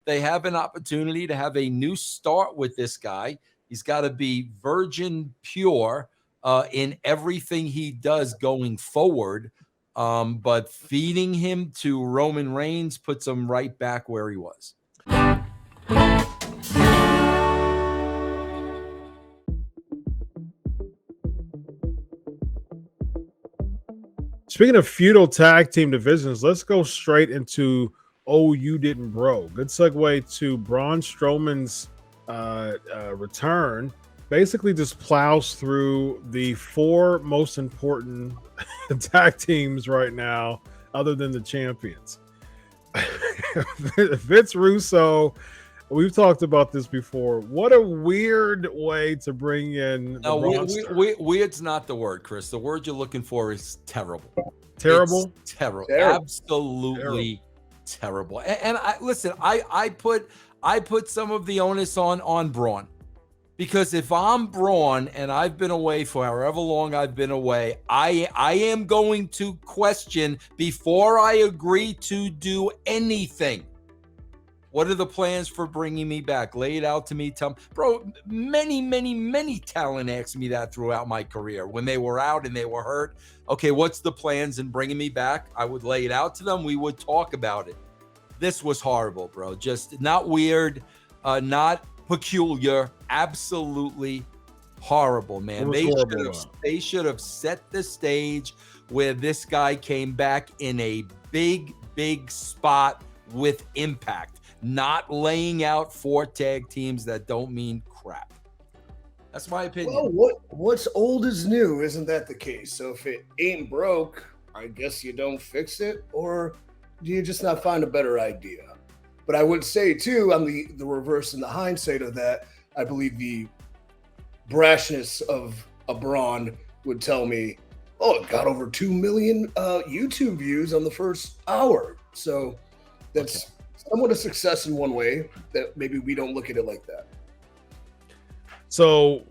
they have an opportunity to have a new start with this guy. He's got to be virgin pure in everything he does going forward. But feeding him to Roman Reigns puts him right back where he was. Speaking of feudal tag team divisions, let's go straight into You Didn't Bro. Good segue to Braun Strowman's return. Basically just plows through the 4 most important tag teams right now, other than the champions. Vince Russo, we've talked about this before. What a weird way to bring in. No, weird's not the word, Chris. The word you're looking for is terrible. Terrible? It's terrible. Absolutely terrible. And I put some of the onus on Braun. Because if I'm Braun and I've been away for however long I've been away, I am going to question before I agree to do anything. What are the plans for bringing me back? Lay it out to me. Tell me. Bro, many talent asked me that throughout my career when they were out and they were hurt. Okay, what's the plans in bringing me back? I would lay it out to them. We would talk about it. This was horrible, bro. Just not weird, not peculiar, absolutely horrible, man. They should have set the stage where this guy came back in a big spot with impact, not laying out 4 tag teams that don't mean crap. That's my opinion. Well, what's old is new, isn't that the case? So if it ain't broke, I guess you don't fix it, or do you just not find a better idea? But I would say, too, on the reverse and the hindsight of that, I believe the brashness of a Braun would tell me, it got over 2 million YouTube views on the first hour. So that's somewhat a success in one way that maybe we don't look at it like that. So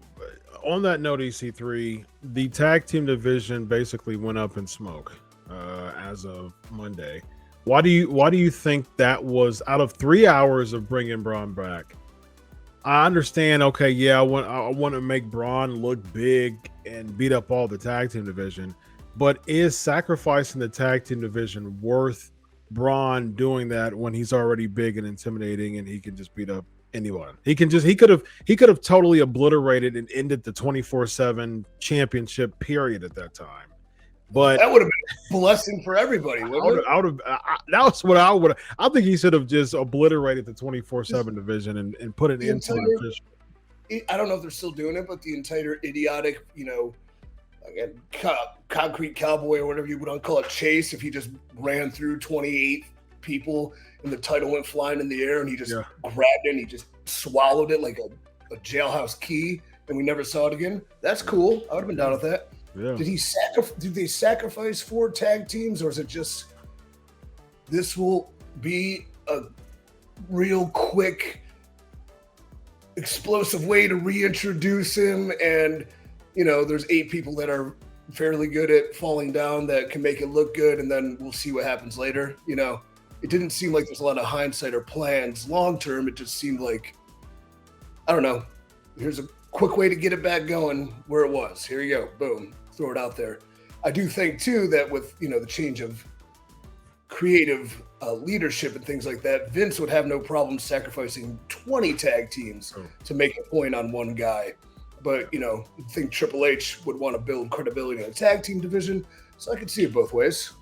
on that note, EC3, the tag team division basically went up in smoke as of Monday. Why do you think that was? Out of 3 hours of bringing Braun back, I understand. Okay, yeah, I want to make Braun look big and beat up all the tag team division, but is sacrificing the tag team division worth Braun doing that when he's already big and intimidating and he can just beat up anyone? He could have totally obliterated and ended the 24/7 championship period at that time. But that would have been a blessing for everybody. That's what I would. I think he should have just obliterated the 24/7 division and put it into the official. I don't know if they're still doing it, but the entire idiotic, concrete cowboy or whatever you would call it, chase. If he just ran through 28 people and the title went flying in the air and he just grabbed it and he just swallowed it like a jailhouse key and we never saw it again. That's cool. I would have been down with that. Yeah. Did they sacrifice 4 tag teams, or is it just this will be a real quick, explosive way to reintroduce him? And there's 8 people that are fairly good at falling down that can make it look good, and then we'll see what happens later. It didn't seem like there's a lot of hindsight or plans long term. It just seemed like, I don't know, here's a quick way to get it back going where it was. Here you go. Boom. Throw it out there. I do think, too, that with, the change of creative leadership and things like that, Vince would have no problem sacrificing 20 tag teams to make a point on one guy. But, I think Triple H would want to build credibility in the tag team division. So I could see it both ways.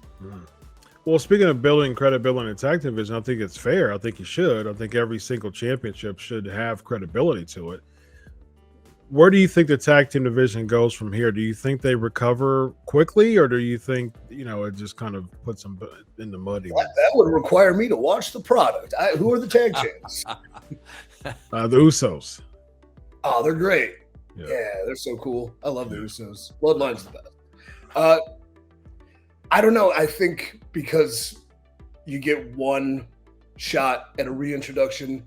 Well, speaking of building credibility in the tag team division, I think it's fair. I think you should. I think every single championship should have credibility to it. Where do you think the tag team division goes from here? Do you think they recover quickly, or do you think, it just kind of puts them in the mud? That would require me to watch the product. Who are the tag champs? The Usos. Oh, they're great. Yeah, they're so cool. I love the Usos. Bloodline's the best. I don't know. I think because you get one shot at a reintroduction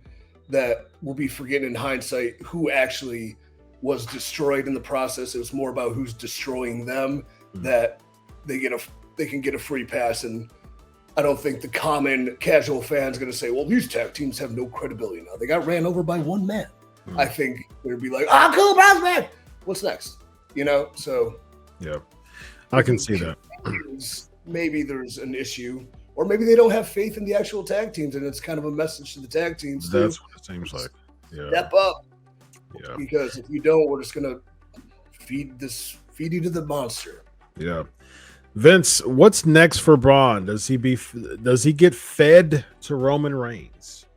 that we'll be forgetting in hindsight who actually was destroyed in the process. It was more about who's destroying them, that they can get a free pass. And I don't think the common casual fan is going to say, well, these tag teams have no credibility now. They got ran over by one man. I think they'd be like, cool, Braun's back. What's next? So. Yeah, I can see that. Maybe there's an issue, or maybe they don't have faith in the actual tag teams, and it's kind of a message to the tag teams. That's what it seems like. Yeah. Step up. Yeah. Because if you don't, we're just going to feed you to the monster. Yeah. Vince, what's next for Braun? Does he get fed to Roman Reigns?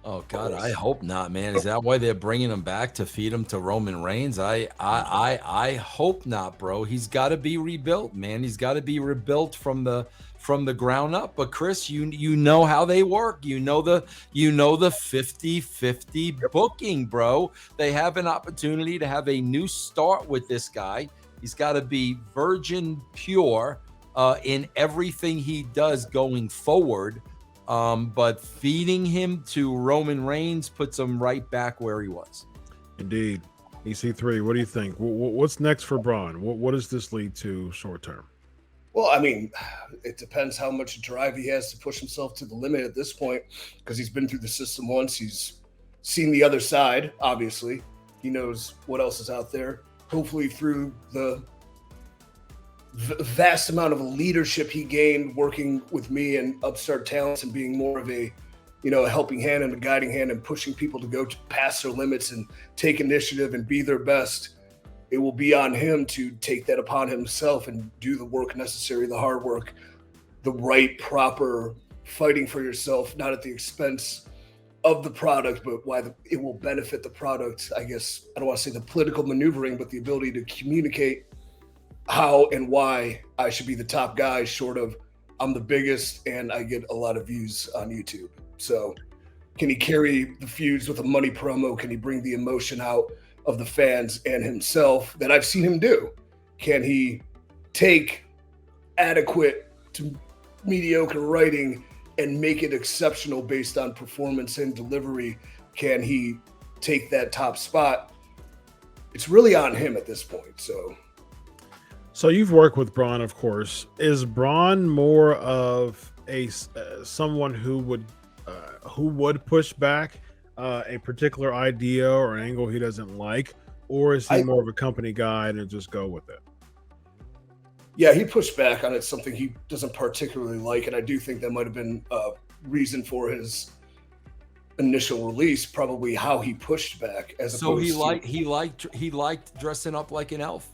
Oh God, I hope not, man. Is that why they're bringing him back, to feed him to Roman Reigns? I hope not, bro. He's got to be rebuilt, man. He's got to be rebuilt from the ground up. But Chris, you know how they work. You know the 50-50 booking, bro. They have an opportunity to have a new start with this guy. He's got to be virgin pure in everything he does going forward. But feeding him to Roman Reigns puts him right back where he was. Indeed. EC3, what do you think? What's next for Braun? What does this lead to short term? Well, I mean, it depends how much drive he has to push himself to the limit at this point, because he's been through the system once. He's seen the other side, obviously. He knows what else is out there. Hopefully through the vast amount of leadership he gained working with me and upstart talents, and being more of a helping hand and a guiding hand and pushing people to go past their limits and take initiative and be their best. It will be on him to take that upon himself and do the work necessary, the hard work, the right, proper fighting for yourself, not at the expense of the product, but why it will benefit the product. I guess I don't want to say the political maneuvering, but the ability to communicate how and why I should be the top guy, short of I'm the biggest and I get a lot of views on YouTube. So can he carry the feuds with a money promo? Can he bring the emotion out of the fans and himself that I've seen him do? Can he take adequate to mediocre writing and make it exceptional based on performance and delivery? Can he take that top spot? It's really on him at this point. So you've worked with Braun, of course. Is Braun more of someone who would push back a particular idea or angle he doesn't like, or is he more of a company guy and just go with it? Yeah, he pushed back on it, something he doesn't particularly like, and I do think that might have been a reason for his initial release, probably how he pushed back. He liked dressing up like an elf.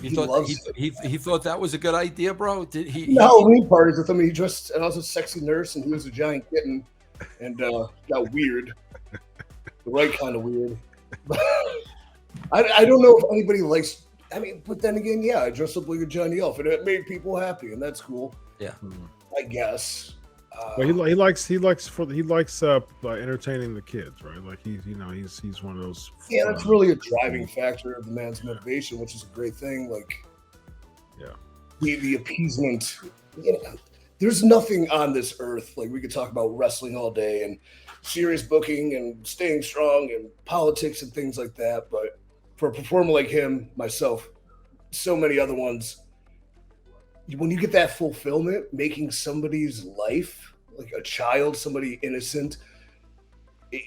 He thought that was a good idea, bro. He parties with him. He dressed, and I was a sexy nurse, and he was a giant kitten, and got weird, the right kind of weird. I don't know if anybody likes. I mean, but then again, yeah, I dressed up like a Johnny Elf, and it made people happy, and that's cool. Yeah, I guess. Well, he likes entertaining the kids, right? Like he's one of those. Yeah, that's really a driving factor of the man's motivation, which is a great thing. Like, yeah, the appeasement. There's nothing on this earth. Like, we could talk about wrestling all day and serious booking and staying strong and politics and things like that, but for a performer like him, myself, so many other ones, when you get that fulfillment, making somebody's life, like a child, somebody innocent,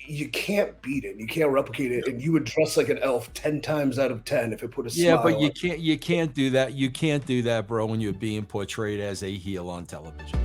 you can't beat it. You can't replicate it. And you would dress like an elf 10 times out of 10 if it put a smile. Yeah, but you can't do that. You can't do that, bro, when you're being portrayed as a heel on television.